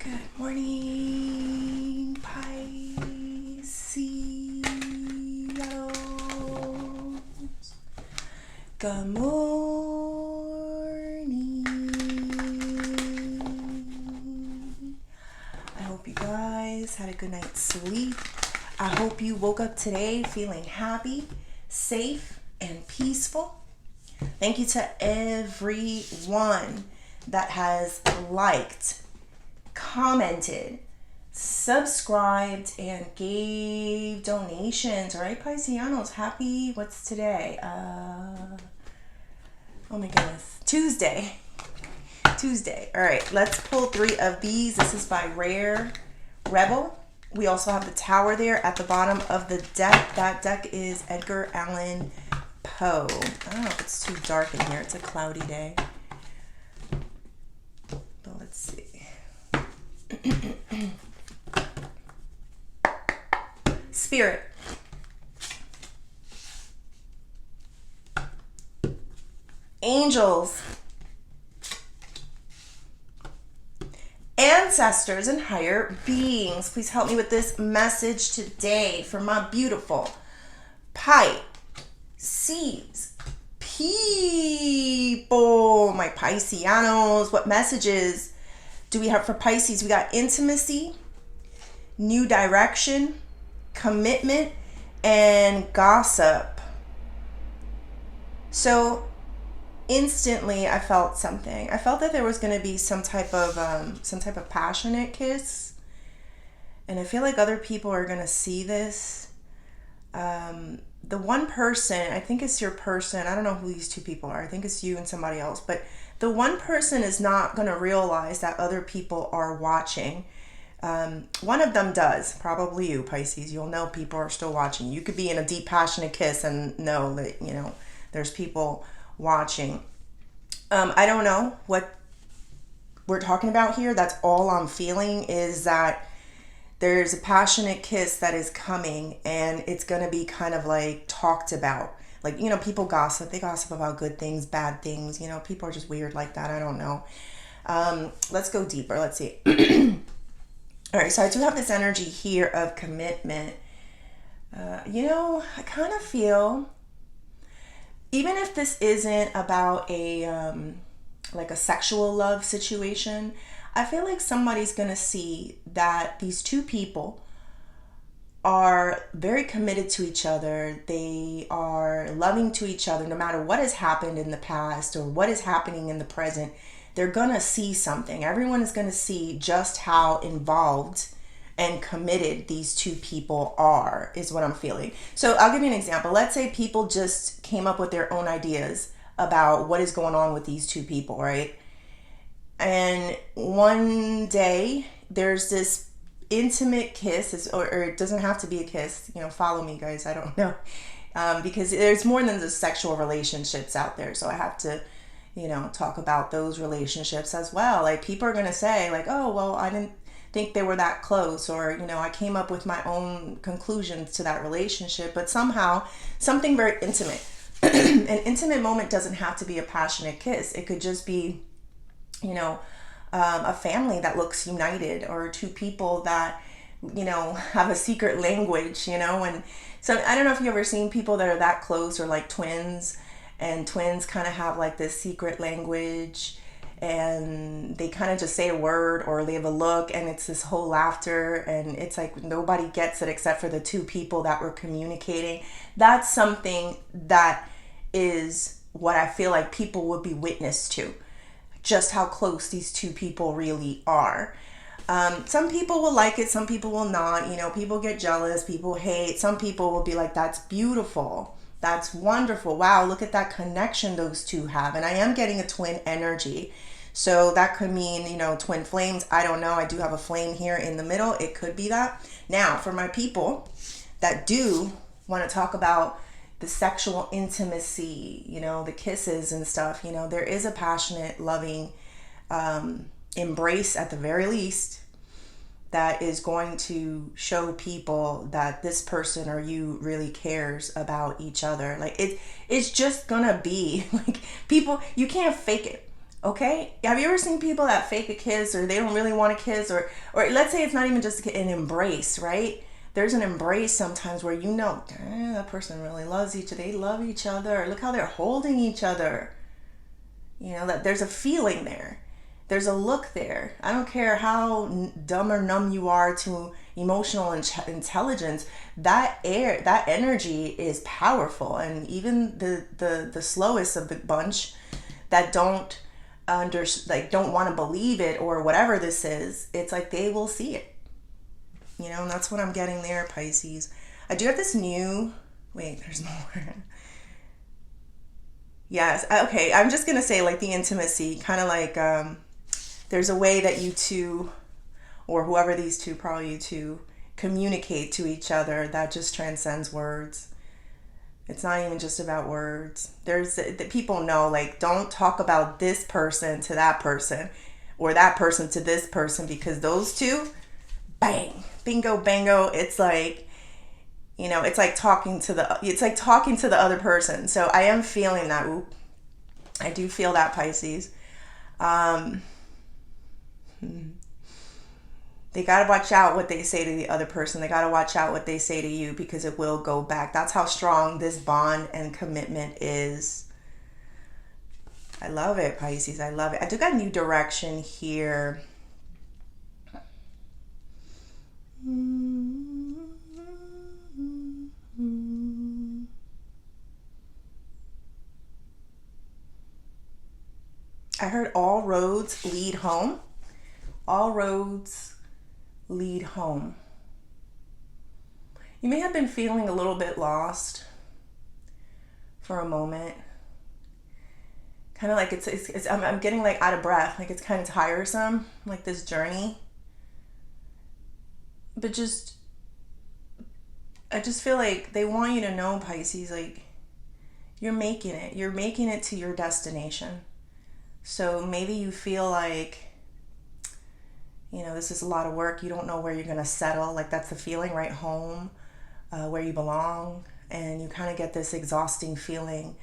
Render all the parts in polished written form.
Good morning, Pisces. Good morning. I hope you guys had a good night's sleep. I hope you woke up today feeling happy, safe, and peaceful. Thank you to everyone that has liked, commented, subscribed, and gave donations. All right, Pisceanos, happy, what's today? Oh my goodness, Tuesday. All right, let's pull 3 of these. This is by Rare Rebel. We also have the Tower there at the bottom of the deck. That deck is Edgar Allan Poe. I don't know if it's too dark in here. It's a cloudy day. But let's see. Spirit. Angels. Ancestors and higher beings. Please help me with this message today for my beautiful Pisces people. My Pisceanos. What messages do we have for Pisces? We got intimacy, new direction, commitment, and gossip. So instantly I felt something. I felt that there was going to be some type of passionate kiss, and I feel like other people are going to see this. The one person, I think it's your person, I don't know who these two people are, I think it's you and somebody else, but the one person is not going to realize that other people are watching. One of them does, probably you, Pisces. You'll know people are still watching. You could be in a deep, passionate kiss and know that, there's people watching. I don't know what we're talking about here. That's all I'm feeling is that there's a passionate kiss that is coming, and it's going to be kind of like talked about. Like, people gossip. They gossip about good things, bad things. People are just weird like that. I don't know. Let's go deeper. Let's see. All right, so I do have this energy here of commitment. I kind of feel, even if this isn't about a sexual love situation, I feel like somebody's going to see that these two people are very committed to each other. They are loving to each other no matter what has happened in the past or what is happening in the present. They're going to see something. Everyone is going to see just how involved and committed these two people are, is what I'm feeling. So I'll give you an example. Let's say people just came up with their own ideas about what is going on with these two people, right? And one day there's this intimate kiss, or it doesn't have to be a kiss. Follow me, guys. I don't know. Because there's more than just sexual relationships out there. So I have to, talk about those relationships as well. Like, people are going to say, like, oh, well, I didn't think they were that close, or, I came up with my own conclusions to that relationship. But somehow, something very intimate. An intimate moment doesn't have to be a passionate kiss. It could just be, a family that looks united, or two people that, have a secret language, and so I don't know if you've ever seen people that are that close, or like twins, and twins kind of have like this secret language, and they kind of just say a word or they have a look, and it's this whole laughter, and it's like nobody gets it except for the two people that were communicating. That's something that is what I feel like people would be witness to, just how close these two people really are. Some people will like it, some people will not. People get jealous, people hate. Some people will be like, that's beautiful, that's wonderful, wow, look at that connection those two have. And I am getting a twin energy, so that could mean, twin flames. I don't know. I do have a flame here in the middle. It could be that. Now, for my people that do want to talk about the sexual intimacy, the kisses and stuff, there is a passionate, loving embrace at the very least that is going to show people that this person or you really cares about each other. Like, it's just gonna be like, people, you can't fake it. Okay? Have you ever seen people that fake a kiss, or they don't really want a kiss, or let's say it's not even just an embrace, right? There's an embrace sometimes where you know, that person really loves each other. They love each other. Look how they're holding each other. You know, that there's a feeling there. There's a look there. I don't care how dumb or numb you are to emotional intelligence. That energy is powerful, and even the slowest of the bunch that don't want to believe it or whatever this is, it's like they will see it. You know, and that's what I'm getting there, Pisces. I do have this new. Wait, there's more. Yes. Okay. I'm just gonna say like the intimacy, kind of like there's a way that you two, or whoever these two, probably you two, communicate to each other that just transcends words. It's not even just about words. There's the people know, like, don't talk about this person to that person, or that person to this person, because those two, bang, bingo, bango. It's like, you know, it's like talking to the other person. So I am feeling that. Ooh, I do feel that, Pisces. Um, they got to watch out what they say to the other person. They got to watch out what they say to you, because it will go back. That's how strong this bond and commitment is. I love it, Pisces. I love it. I took a new direction here. I heard all roads lead home. All roads lead home. You may have been feeling a little bit lost for a moment. Kind of like it's I'm getting like out of breath, like it's kind of tiresome, like this journey. But I just feel like they want you to know, Pisces, like you're making it. You're making it to your destination. So maybe you feel like, you know, this is a lot of work. You don't know where you're going to settle. Like that's the feeling, right? Home, where you belong. And you kind of get this exhausting feeling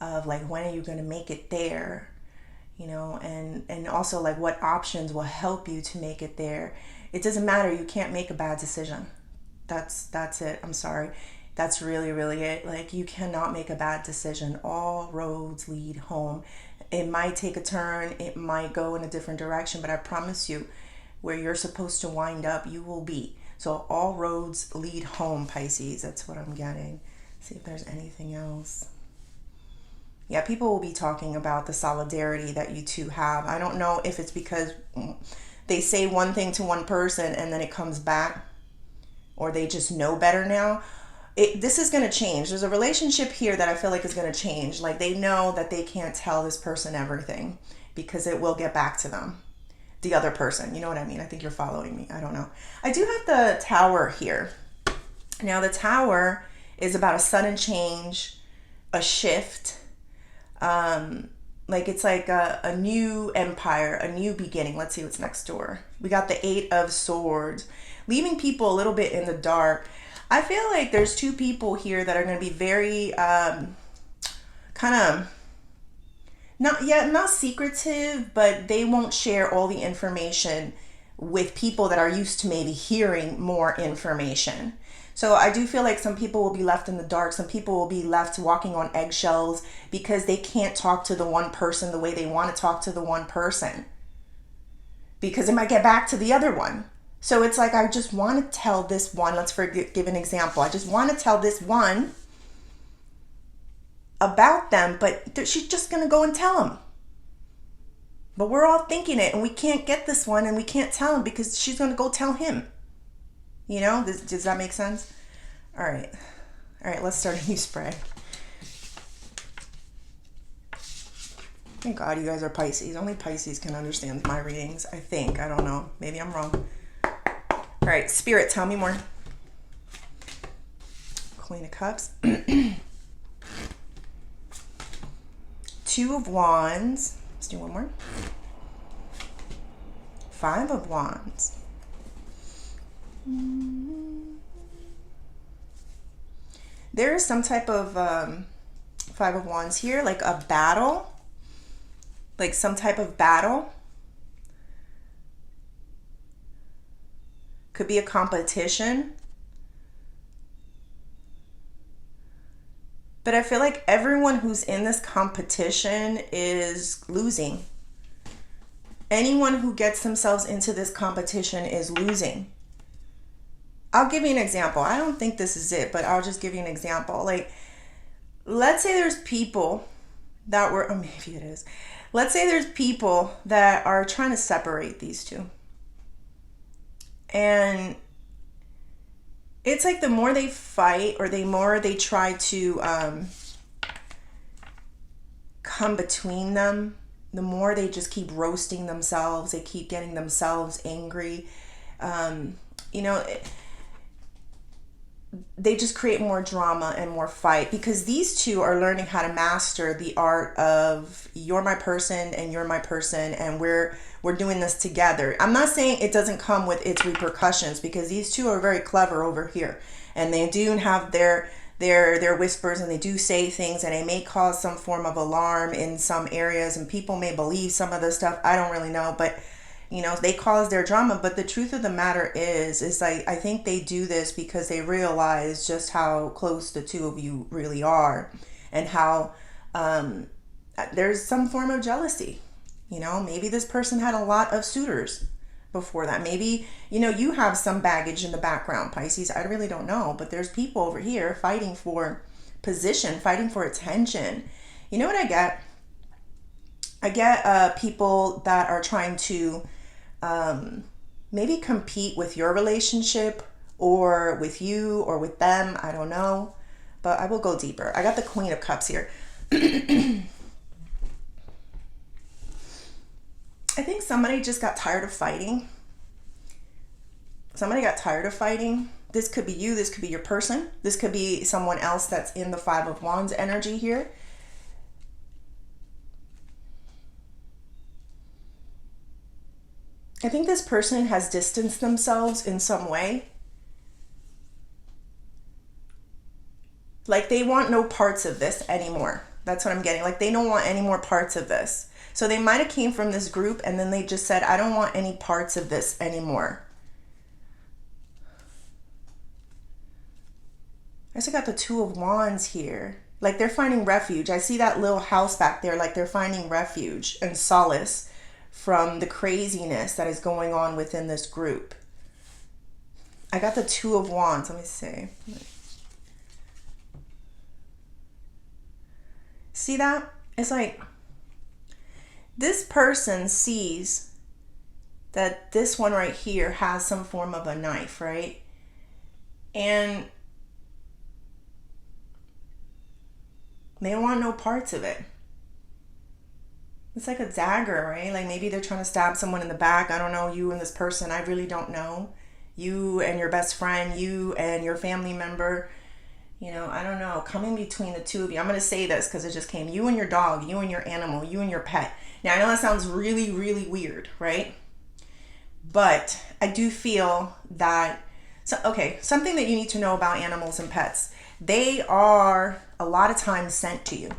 of like, when are you going to make it there? You know, and also like what options will help you to make it there. It doesn't matter. You can't make a bad decision. That's it. I'm sorry. That's really, really it. Like you cannot make a bad decision. All roads lead home. It might take a turn. It might go in a different direction, but I promise you, where you're supposed to wind up, you will be. So all roads lead home, Pisces. That's what I'm getting. See if there's anything else. Yeah, people will be talking about the solidarity that you two have. I don't know if it's because they say one thing to one person and then it comes back, or they just know better now. This is going to change. There's a relationship here that I feel like is going to change. Like they know that they can't tell this person everything, because it will get back to them. The other person. You know what I mean? I think you're following me. I don't know. I do have the Tower here. Now the Tower is about a sudden change, a shift. Like it's like a new empire, a new beginning. Let's see what's next door. We got the Eight of Swords, leaving people a little bit in the dark. I feel like there's two people here that are going to be very kind of not secretive, but they won't share all the information with people that are used to maybe hearing more information. So I do feel like some people will be left in the dark. Some people will be left walking on eggshells because they can't talk to the one person the way they want to talk to the one person, because it might get back to the other one. So it's like, I just want to tell this one, let's give an example. I just want to tell this one about them, but she's just going to go and tell him. But we're all thinking it, and we can't get this one, and we can't tell him because she's going to go tell him. You know, does that make sense? All right, let's start a new spread. Thank God you guys are Pisces. Only Pisces can understand my readings, I think. I don't know. Maybe I'm wrong. All right, Spirit, tell me more. Queen of Cups. Two of Wands. Let's do one more. Five of Wands. There is some type of Five of Wands here, like a battle. like some type of battle. Could be a competition. But I feel like everyone who's in this competition is losing. Anyone who gets themselves into this competition is losing. I'll give you an example. I don't think this is it, but I'll just give you an example. Like, let's say there's people that were, oh, maybe it is. Let's say there's people that are trying to separate these two. And it's like the more they fight or the more they try to come between them, the more they just keep roasting themselves. They keep getting themselves angry. They just create more drama and more fight, because these two are learning how to master the art of you're my person and you're my person, and we're doing this together. I'm not saying it doesn't come with its repercussions, because these two are very clever over here, and they do have their whispers, and they do say things, and it may cause some form of alarm in some areas, and people may believe some of this stuff. I don't really know, but they cause their drama. But the truth of the matter is like, I think they do this because they realize just how close the two of you really are, and how there's some form of jealousy. Maybe this person had a lot of suitors before that. Maybe, you have some baggage in the background, Pisces. I really don't know. But there's people over here fighting for position, fighting for attention. You know what I get? I get people that are trying to maybe compete with your relationship, or with you, or with them. I don't know. But I will go deeper. I got the Queen of Cups here. I think somebody just got tired of fighting. Somebody got tired of fighting. This could be you. This could be your person. This could be someone else that's in the Five of Wands energy here. I think this person has distanced themselves in some way. Like, they want no parts of this anymore. That's what I'm getting. Like, they don't want any more parts of this. So they might have came from this group, and then they just said, I don't want any parts of this anymore. I also got the Two of Wands here. Like, they're finding refuge. I see that little house back there. Like, they're finding refuge and solace from the craziness that is going on within this group. I got the Two of Wands. Let me see. See that? It's like this person sees that this one right here has some form of a knife, right? And they don't want no parts of it. It's like a dagger, right? Like, maybe they're trying to stab someone in the back. I don't know, you and this person. I really don't know. You and your best friend, you and your family member. I don't know. Coming between the two of you. I'm going to say this because it just came. You and your dog, you and your animal, you and your pet. Now, I know that sounds really, really weird, right? But I do feel that, something that you need to know about animals and pets. They are a lot of times sent to you.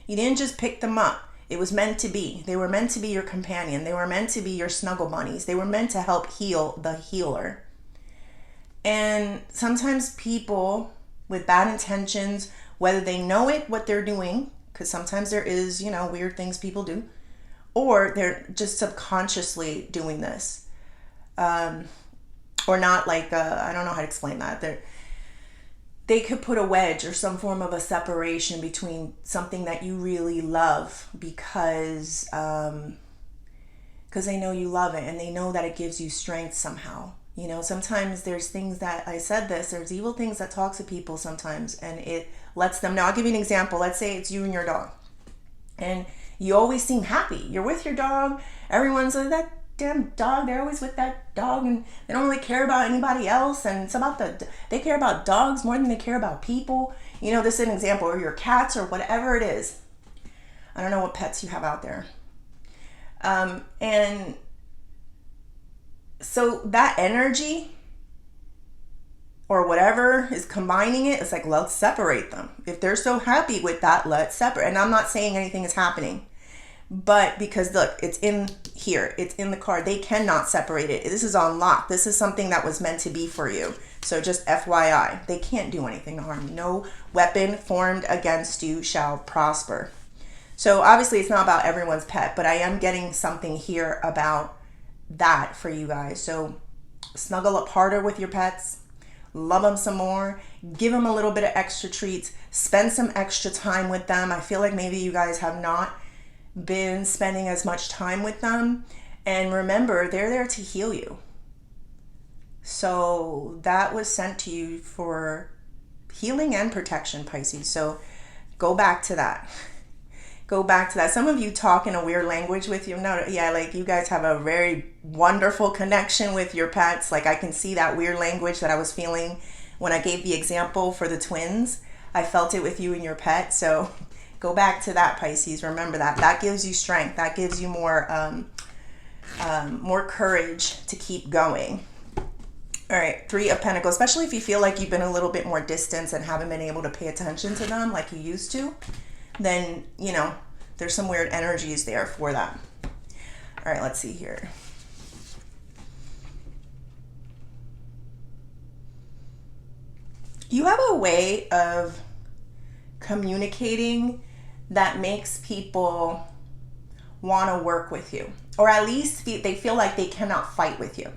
You didn't just pick them up. It was meant to be. They were meant to be your companion. They were meant to be your snuggle bunnies. They were meant to help heal the healer. And sometimes people with bad intentions, whether they know it, what they're doing, because sometimes there is, weird things people do, or they're just subconsciously doing this. Or not, like, I don't know how to explain that. They could put a wedge or some form of a separation between something that you really love, because they know you love it, and they know that it gives you strength somehow. Sometimes there's things that, there's evil things that talk to people sometimes, and it lets them know. I'll give you an example. Let's say it's you and your dog, and you always seem happy. You're with your dog. Everyone's like, that damn dog, they're always with that dog, and they don't really care about anybody else, and it's about they care about dogs more than they care about people. This is an example. Or your cats, or whatever it is. I don't know what pets you have out there. And so that energy, or whatever is combining it, it's like, let's separate them. If they're so happy with that, let's separate. And I'm not saying anything is happening, But because look, it's in here, it's in the card, they cannot separate it. This is on lock. This is something that was meant to be for you. So just FYI, they can't do anything to harm you. No weapon formed against you shall prosper. So obviously it's not about everyone's pet, but I am getting something here about that for you guys. So snuggle up harder with your pets, love them some more, give them a little bit of extra treats, spend some extra time with them. I feel like maybe you guys have not been spending as much time with them. And remember, they're there to heal you. So that was sent to you for healing and protection, Pisces. So go back to that. Go back to that. Some of you talk in a weird language with you. No, yeah, like you guys have a very wonderful connection with your pets. Like I can see that weird language that I was feeling when I gave the example for the twins. I felt it with you and your pet. So go back to that, Pisces. Remember that. That gives you strength. That gives you more courage to keep going. All right, Three of Pentacles, especially if you feel like you've been a little bit more distant and haven't been able to pay attention to them like you used to, then, you know, there's some weird energies there for that. All right, let's see here. You have a way of communicating that makes people want to work with you, or at least they feel like they cannot fight with you.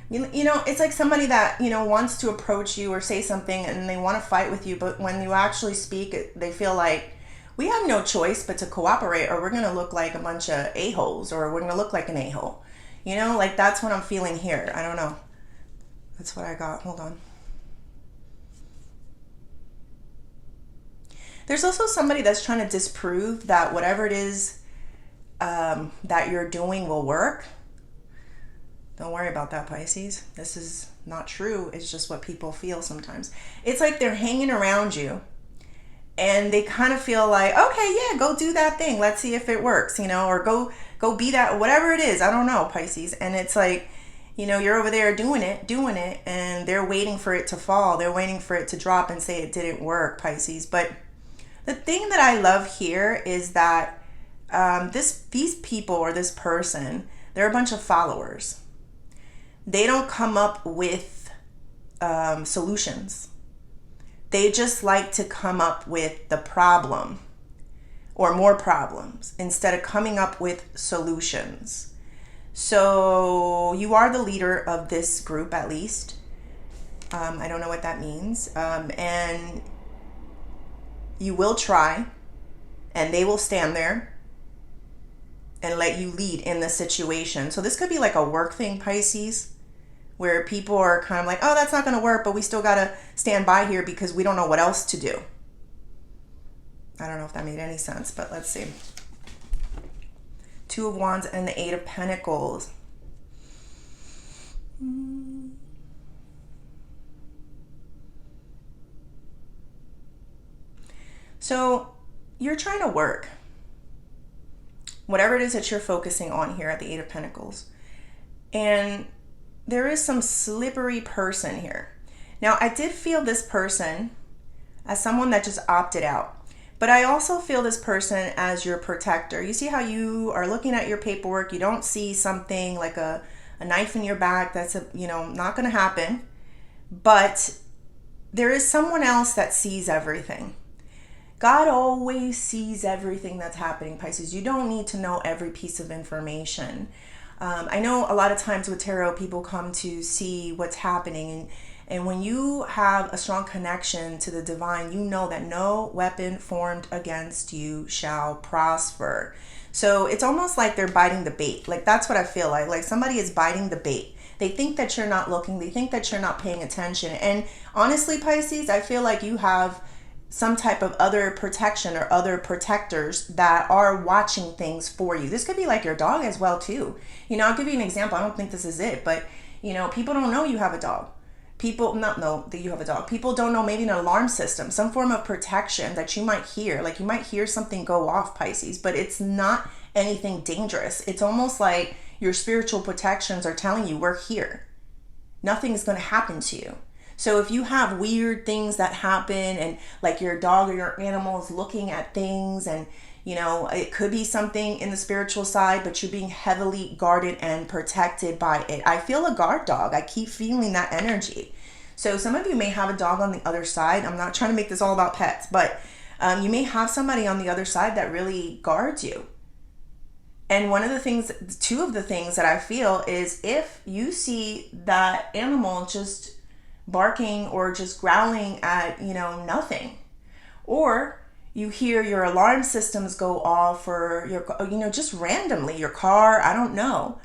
You know, it's like somebody that, you know, wants to approach you or say something and they want to fight with you, but when you actually speak, they feel like we have no choice but to cooperate or we're going to look like a bunch of a-holes or we're going to look like an a-hole. You know, like that's what I'm feeling here. I don't know. That's what I got. Hold on. There's also somebody that's trying to disprove that whatever it is that you're doing will work. Don't worry about that, Pisces. This is not true. It's just what people feel sometimes. It's like they're hanging around you and they kind of feel like, okay, yeah, go do that thing. Let's see if it works, you know, or go be that, whatever it is. I don't know, Pisces. And it's like, you know, you're over there doing it, and they're waiting for it to fall. They're waiting for it to drop and say it didn't work, Pisces. But the thing that I love here is that these people or this person, they're a bunch of followers. They don't come up with solutions. They just like to come up with the problem or more problems instead of coming up with solutions. So you are the leader of this group, at least. I don't know what that means. And you will try, and they will stand there and let you lead in the situation. So this could be like a work thing, Pisces, where people are kind of like, oh, that's not going to work, but we still got to stand by here because we don't know what else to do. I don't know if that made any sense, but let's see. Two of Wands and the Eight of Pentacles. So you're trying to work. Whatever it is that you're focusing on here at the Eight of Pentacles. And there is some slippery person here. Now, I did feel this person as someone that just opted out. But I also feel this person as your protector. You see how you are looking at your paperwork. You don't see something like a knife in your back. That's not going to happen. But there is someone else that sees everything. God always sees everything that's happening, Pisces. You don't need to know every piece of information. I know a lot of times with tarot, people come to see what's happening. And when you have a strong connection to the divine, you know that no weapon formed against you shall prosper. So it's almost like they're biting the bait. Like that's what I feel like. Like somebody is biting the bait. They think that you're not looking. They think that you're not paying attention. And honestly, Pisces, I feel like you have some type of other protection or other protectors that are watching things for you. This could be like your dog as well too. I'll give you an example. I don't think this is it, but people don't know you have a dog. People not know that you have a dog. People don't know maybe an alarm system, some form of protection that you might hear. Like you might hear something go off, Pisces, but it's not anything dangerous. It's almost like your spiritual protections are telling you we're here. Nothing's going to happen to you. So if you have weird things that happen and like your dog or your animal is looking at things and it could be something in the spiritual side, but you're being heavily guarded and protected by it. I feel a guard dog. I keep feeling that energy. So some of you may have a dog on the other side. I'm not trying to make this all about pets, but you may have somebody on the other side that really guards you. And two of the things that I feel is if you see that animal just barking or just growling at, nothing, or you hear your alarm systems go off or just randomly, your car, I don't know.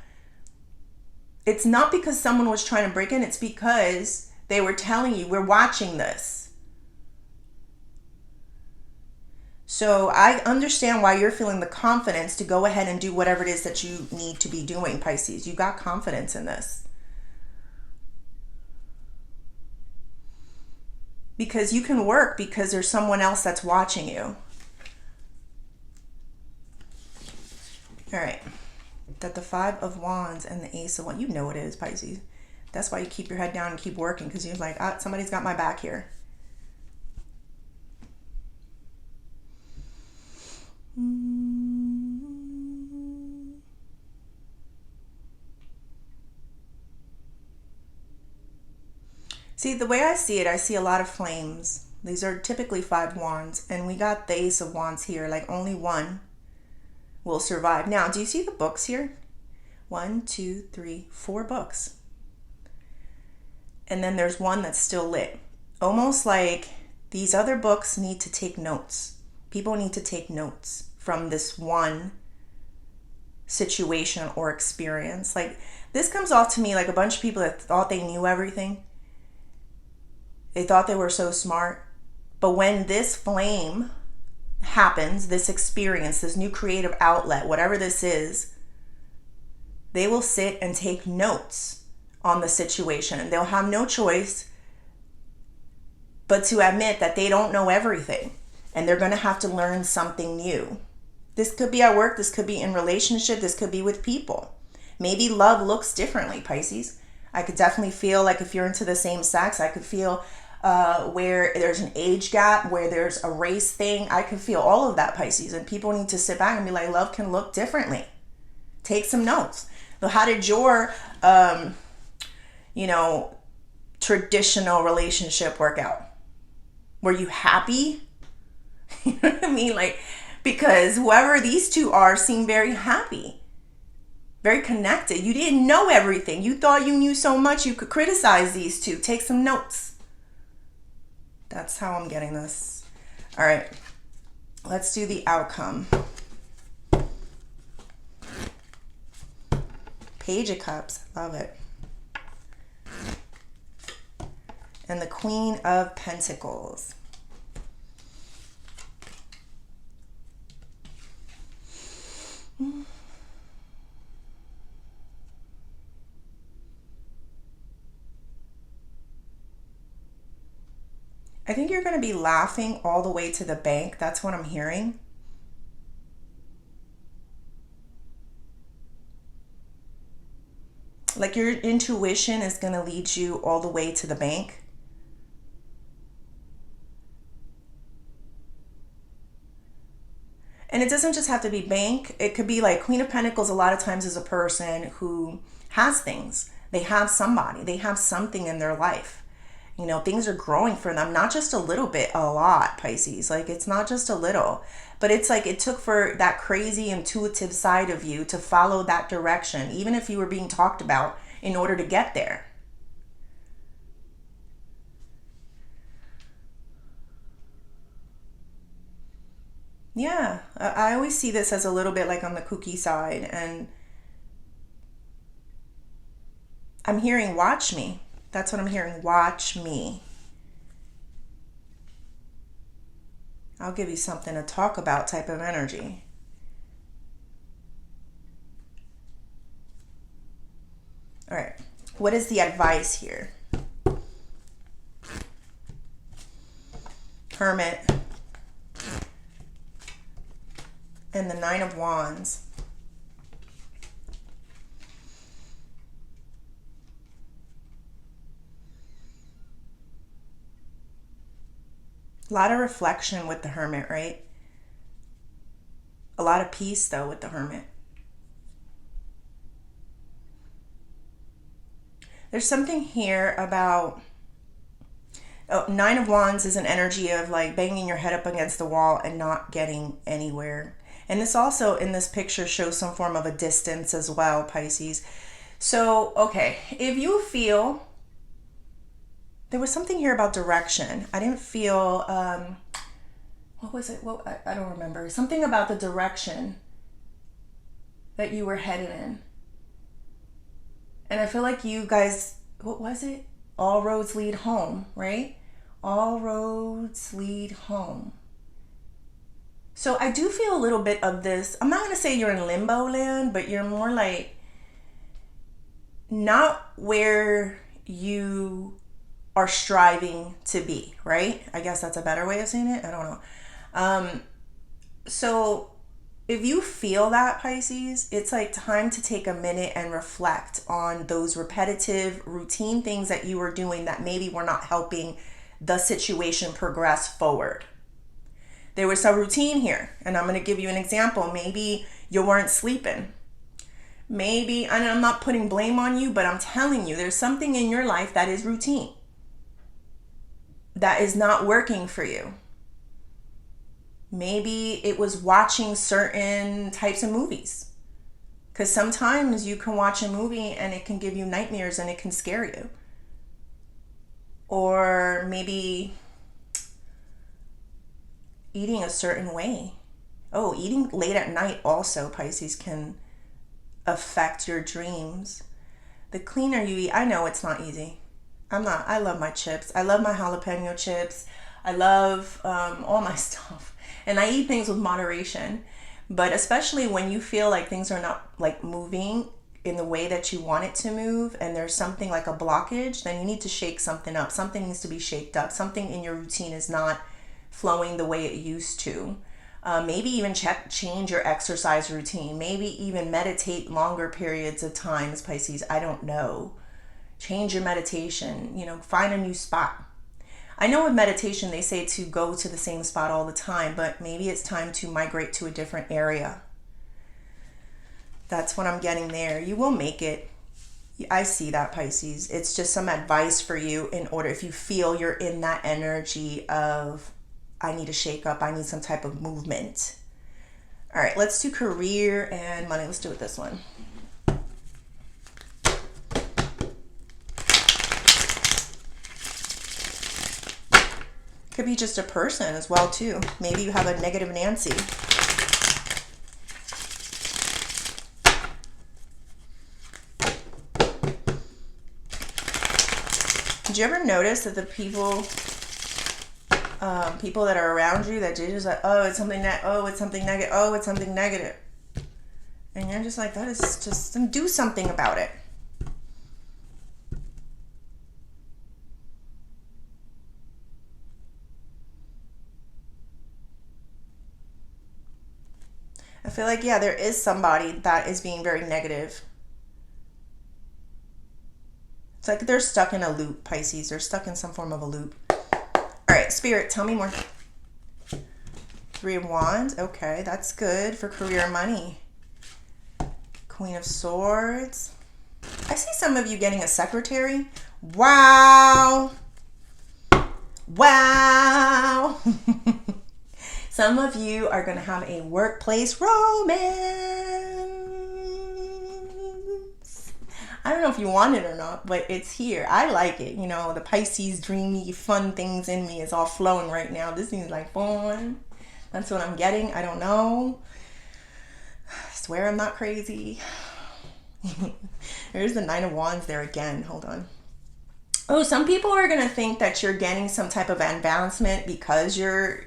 It's not because someone was trying to break in, it's because they were telling you, we're watching this. So I understand why you're feeling the confidence to go ahead and do whatever it is that you need to be doing, Pisces. You got confidence in this. Because you can work because there's someone else that's watching you. All right. Got the 5 of Wands and the Ace of Wands. You know it is, Pisces. That's why you keep your head down and keep working, because you're like, somebody's got my back here. See, the way I see it, I see a lot of flames. These are typically 5 wands, and we got the Ace of Wands here. Like only one will survive. Now, do you see the books here? 1, 2, 3, 4 books. And then there's one that's still lit. Almost like these other books need to take notes. People need to take notes from this one situation or experience. Like this comes off to me like a bunch of people that thought they knew everything. They thought they were so smart. But when this flame happens, this experience, this new creative outlet, whatever this is, they will sit and take notes on the situation. They'll have no choice but to admit that they don't know everything. And they're going to have to learn something new. This could be at work. This could be in relationship. This could be with people. Maybe love looks differently, Pisces. I could definitely feel like if you're into the same sex, I could feel where there's an age gap, where there's a race thing. I could feel all of that, Pisces. And people need to sit back and be like, love can look differently. Take some notes. So how did your, traditional relationship work out? Were you happy? You know what I mean? Like, because whoever these two are seem very happy, very connected. You didn't know everything. You thought you knew so much you could criticize these two. Take some notes. That's how I'm getting this. All right. Let's do the outcome. Page of Cups. Love it. And the Queen of Pentacles. I think you're going to be laughing all the way to the bank. That's what I'm hearing. Like your intuition is going to lead you all the way to the bank. And it doesn't just have to be bank. It could be like Queen of Pentacles a lot of times is a person who has things. They have somebody. They have something in their life. Things are growing for them. Not just a little bit, a lot, Pisces. Like it's not just a little. But it's like it took for that crazy intuitive side of you to follow that direction. Even if you were being talked about in order to get there. Yeah, I always see this as a little bit like on the kooky side, and I'm hearing watch me. That's what I'm hearing, watch me. I'll give you something to talk about type of energy. All right, what is the advice here? Hermit. And the 9 of Wands. A lot of reflection with the Hermit, right? A lot of peace, though, with the Hermit. There's something here about... Oh, Nine of Wands is an energy of like banging your head up against the wall and not getting anywhere. And this also in this picture shows some form of a distance as well, Pisces. So, okay, if you feel... There was something here about direction. I didn't feel... what was it? Well, I don't remember. Something about the direction that you were headed in. And I feel like you guys... What was it? All roads lead home, right? All roads lead home. So I do feel a little bit of this. I'm not going to say you're in limbo land, but you're more like not where you are striving to be, right? I guess that's a better way of saying it. I don't know. So if you feel that, Pisces, it's like time to take a minute and reflect on those repetitive, routine things that you were doing that maybe were not helping the situation progress forward. There was a routine here, and I'm going to give you an example. Maybe you weren't sleeping. Maybe, and I'm not putting blame on you, but I'm telling you, there's something in your life that is routine, that is not working for you. Maybe it was watching certain types of movies. Because sometimes you can watch a movie and it can give you nightmares and it can scare you. Or maybe eating a certain way. Oh, eating late at night also, Pisces, can affect your dreams. The cleaner you eat, I know it's not easy. I love my chips. I love my jalapeno chips. I love all my stuff. And I eat things with moderation, but especially when you feel like things are not like moving in the way that you want it to move, and there's something like a blockage, then you need to shake something up. Something needs to be shaked up. Something in your routine is not flowing the way it used to. Maybe even change your exercise routine. Maybe even meditate longer periods of times, Pisces. I don't know. Change your meditation. Find a new spot. I know with meditation they say to go to the same spot all the time, but maybe it's time to migrate to a different area. That's what I'm getting there. You will make it. I see that, Pisces. It's just some advice for you in order, if you feel you're in that energy of, I need a shake up, I need some type of movement. All right, let's do career and money. Let's do it this one. Could be just a person as well too. Maybe you have a negative Nancy. Did you ever notice that the people that are around you, that you're just like, oh, it's something negative, oh, it's something negative, and you're just like, that is just, do something about it. I feel like, yeah, there is somebody that is being very negative. It's like they're stuck in a loop, Pisces. They're stuck in some form of a loop. All right, Spirit, tell me more. 3 of Wands. Okay, that's good for career and money. Queen of Swords. I see some of you getting a secretary. Wow. Wow. Some of you are going to have a workplace romance. I don't know if you want it or not, but it's here. I like it. The Pisces dreamy, fun things in me is all flowing right now. This seems like fun. That's what I'm getting. I don't know. I swear I'm not crazy. There's the 9 of Wands there again. Hold on. Oh, some people are going to think that you're getting some type of advancement because you're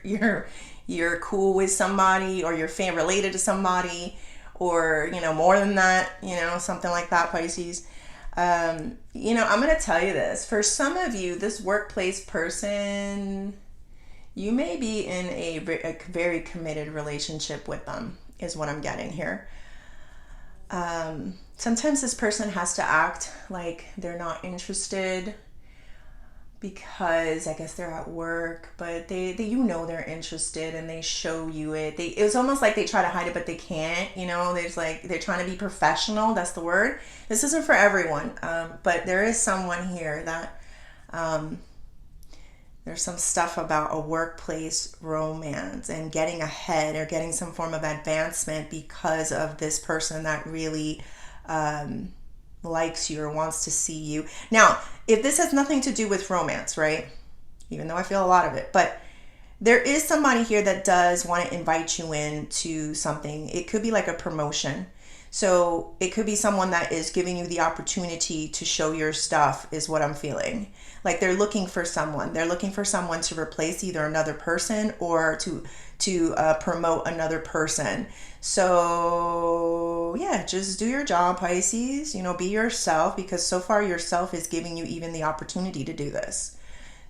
cool with somebody, or you're related to somebody, or more than that, something like that, Pisces. I'm going to tell you this. For some of you, this workplace person, you may be in a very committed relationship with them, is what I'm getting here. Sometimes this person has to act like they're not interested, because I guess they're at work, but they you know they're interested and they show you it. It's almost like they try to hide it, but they can't. You know, there's like they're trying to be professional. That's the word. This isn't for everyone, but there is someone here that there's some stuff about a workplace romance and getting ahead or getting some form of advancement because of this person that really likes you or wants to see you. Now, if this has nothing to do with romance, right? Even though I feel a lot of it, but there is somebody here that does want to invite you in to something. It could be like a promotion. So it could be someone that is giving you the opportunity to show your stuff, is what I'm feeling. Like they're looking for someone. They're looking for someone to replace either another person or to promote another person. So yeah, just do your job, Pisces. You know, be yourself, because so far yourself is giving you even the opportunity to do this.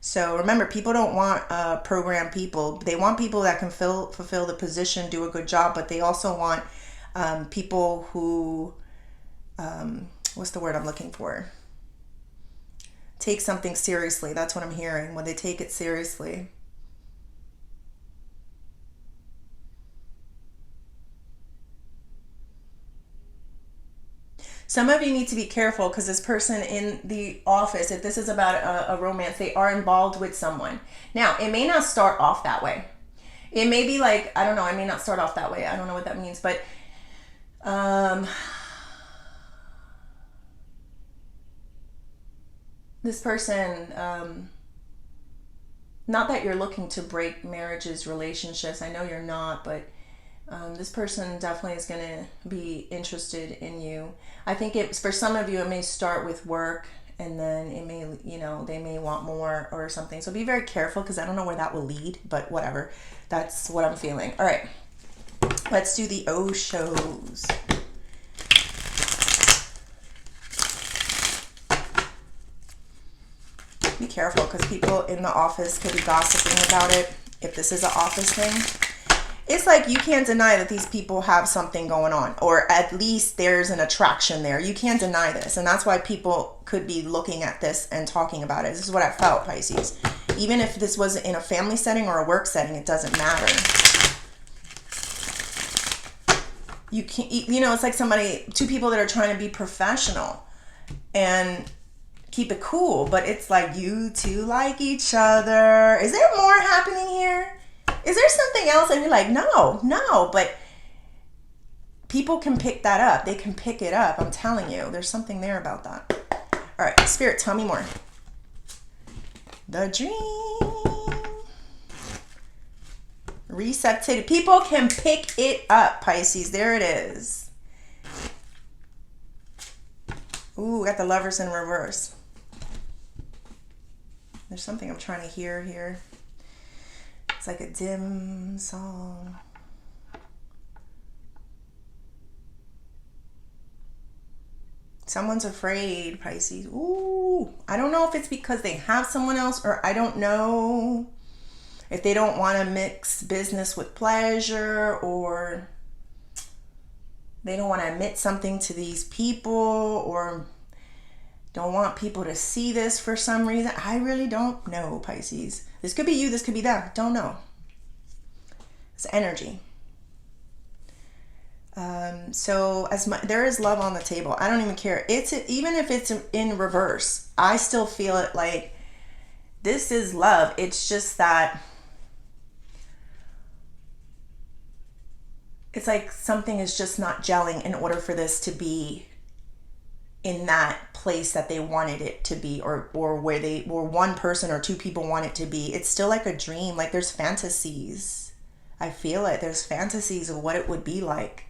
So remember, people don't want programmed people. They want people that can fulfill the position, do a good job, but they also want people who, what's the word I'm looking for? Take something seriously. That's what I'm hearing, when they take it seriously. Some of you need to be careful because this person in the office, if this is about a romance, they are involved with someone. Now, it may not start off that way. It may be like, I don't know, it may not start off that way. I don't know what that means, but this person, not that you're looking to break marriages, relationships. I know you're not, but this person definitely is going to be interested in you. I think it's, for some of you, it may start with work, and then it may, you know, they may want more or something. So be very careful, because I don't know where that will lead, but whatever. That's what I'm feeling. All right, let's do the O shows. Be careful, because people in the office could be gossiping about it. If this is an office thing, it's like you can't deny that these people have something going on, or at least there's an attraction there. You can't deny this, and that's why people could be looking at this and talking about it. This is what I felt, Pisces. Even if this was in a family setting or a work setting, it doesn't matter. You can't, you know, it's like two people that are trying to be professional and keep it cool, but it's like you two like each other. Is there more happening here? Is there something else? And you're like, no, but people can pick that up. They can pick it up. I'm telling you, there's something there about that. All right, Spirit, tell me more. The dream. Receptivity. People can pick it up, Pisces. There it is. Ooh, got the Lovers in reverse. There's something I'm trying to hear here. It's like a dim song. Someone's afraid, Pisces. Ooh, I don't know if it's because they have someone else, or I don't know if they don't want to mix business with pleasure, or they don't want to admit something to these people, or don't want people to see this for some reason. I really don't know, Pisces. This could be you, this could be them. Don't know. It's energy. So there is love on the table. I don't even care. Even if it's in reverse, I still feel it like this is love. It's just that it's like something is just not gelling in order for this to be in that place that they wanted it to be, or where one person or two people want it to be. It's still like a dream. Like there's fantasies. I feel it. There's fantasies of what it would be like.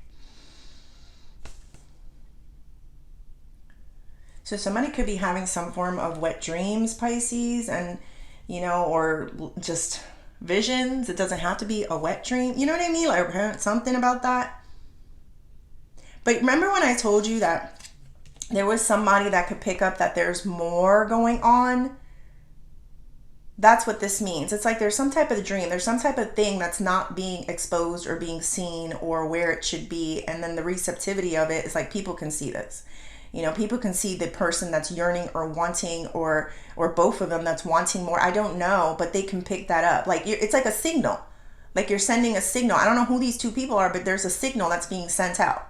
So somebody could be having some form of wet dreams, Pisces, and, you know, or just visions. It doesn't have to be a wet dream. You know what I mean? Like something about that. But remember when I told you that there was somebody that could pick up that there's more going on? That's what this means. It's like there's some type of dream. There's some type of thing that's not being exposed or being seen or where it should be. And then the receptivity of it is like people can see this. You know, people can see the person that's yearning or wanting, or both of them that's wanting more. I don't know, but they can pick that up. Like it's like a signal. Like you're sending a signal. I don't know who these two people are, but there's a signal that's being sent out.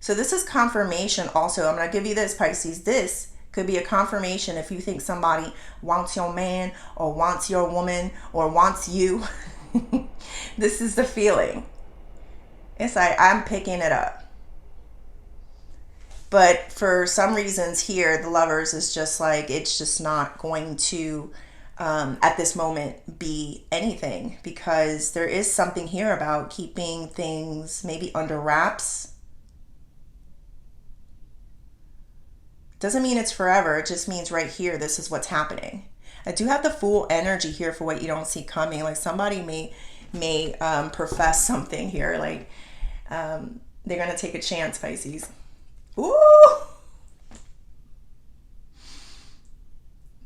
So this is confirmation also. I'm going to give you this, Pisces. This could be a confirmation if you think somebody wants your man or wants your woman or wants you. This is the feeling. It's like I'm picking it up. But for some reasons here, the Lovers is just like, it's just not going to, at this moment, be anything. Because there is something here about keeping things maybe under wraps. Doesn't mean it's forever. It just means right here, this is what's happening. I do have the Fool energy here for what you don't see coming. Like somebody may profess something here. Like they're going to take a chance, Pisces. Ooh!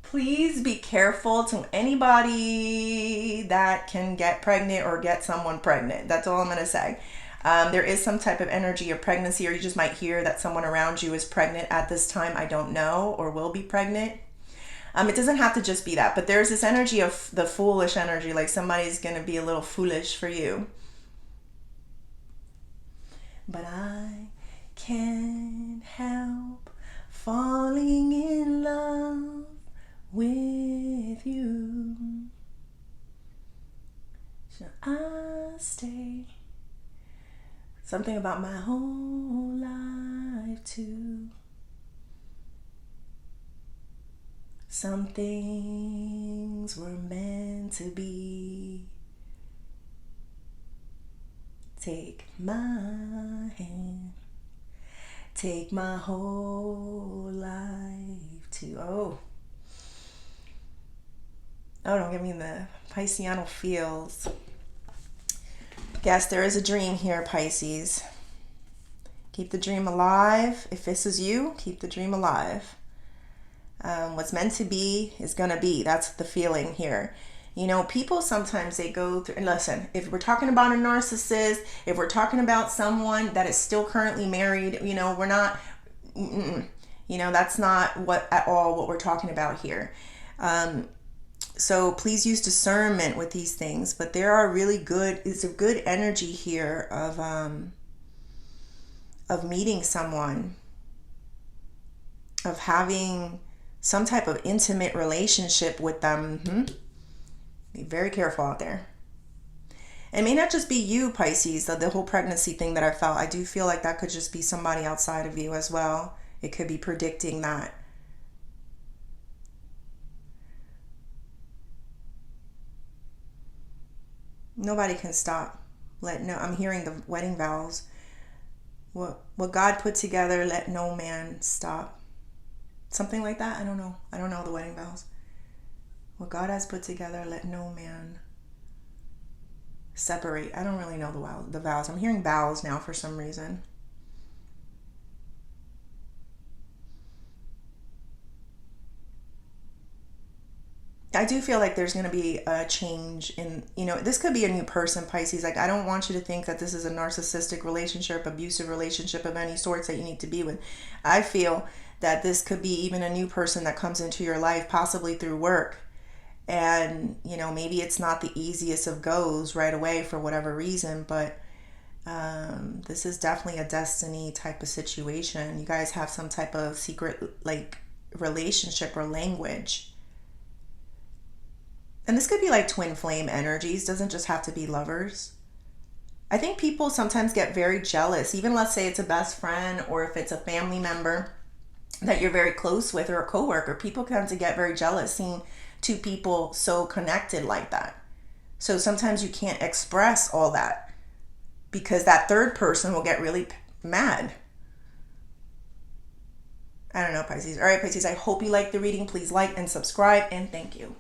Please be careful to anybody that can get pregnant or get someone pregnant. That's all I'm going to say. There is some type of energy of pregnancy, or you just might hear that someone around you is pregnant at this time. I don't know, or will be pregnant. It doesn't have to just be that, but there's this energy of the foolish energy, like somebody's going to be a little foolish for you. But I can't help falling in love with you. Shall I stay? Something about my whole life too. Some things were meant to be. Take my hand. Take my whole life too. Oh, don't give me the Pisceano feels. Yes, there is a dream here, Pisces. Keep the dream alive. If this is you, keep the dream alive. What's meant to be is going to be. That's the feeling here. You know, people sometimes they go through, and listen, if we're talking about a narcissist, if we're talking about someone that is still currently married, you know, we're not, you know, that's not at all what we're talking about here. So please use discernment with these things, but there are really good, it's a good energy here of meeting someone, of having some type of intimate relationship with them. Be very careful out there. It may not just be you, Pisces, the whole pregnancy thing that I felt. I do feel like that could just be somebody outside of you as well. It could be predicting that. Nobody can stop. I'm hearing the wedding vows. What God put together, let no man stop. Something like that. I don't know. I don't know the wedding vows. What God has put together, let no man separate. I don't really know the vows. I'm hearing vows now for some reason. I do feel like there's going to be a change in, you know, this could be a new person, Pisces. Like, I don't want you to think that this is a narcissistic relationship, abusive relationship of any sorts that you need to be with. I feel that this could be even a new person that comes into your life, possibly through work. And, you know, maybe it's not the easiest of goes right away for whatever reason, but this is definitely a destiny type of situation. You guys have some type of secret, like, relationship or language. And this could be like twin flame energies. Doesn't just have to be lovers. I think people sometimes get very jealous. Even let's say it's a best friend or if it's a family member that you're very close with or a coworker. People tend to get very jealous seeing two people so connected like that. So sometimes you can't express all that because that third person will get really mad. I don't know, Pisces. All right, Pisces, I hope you like the reading. Please like and subscribe, and thank you.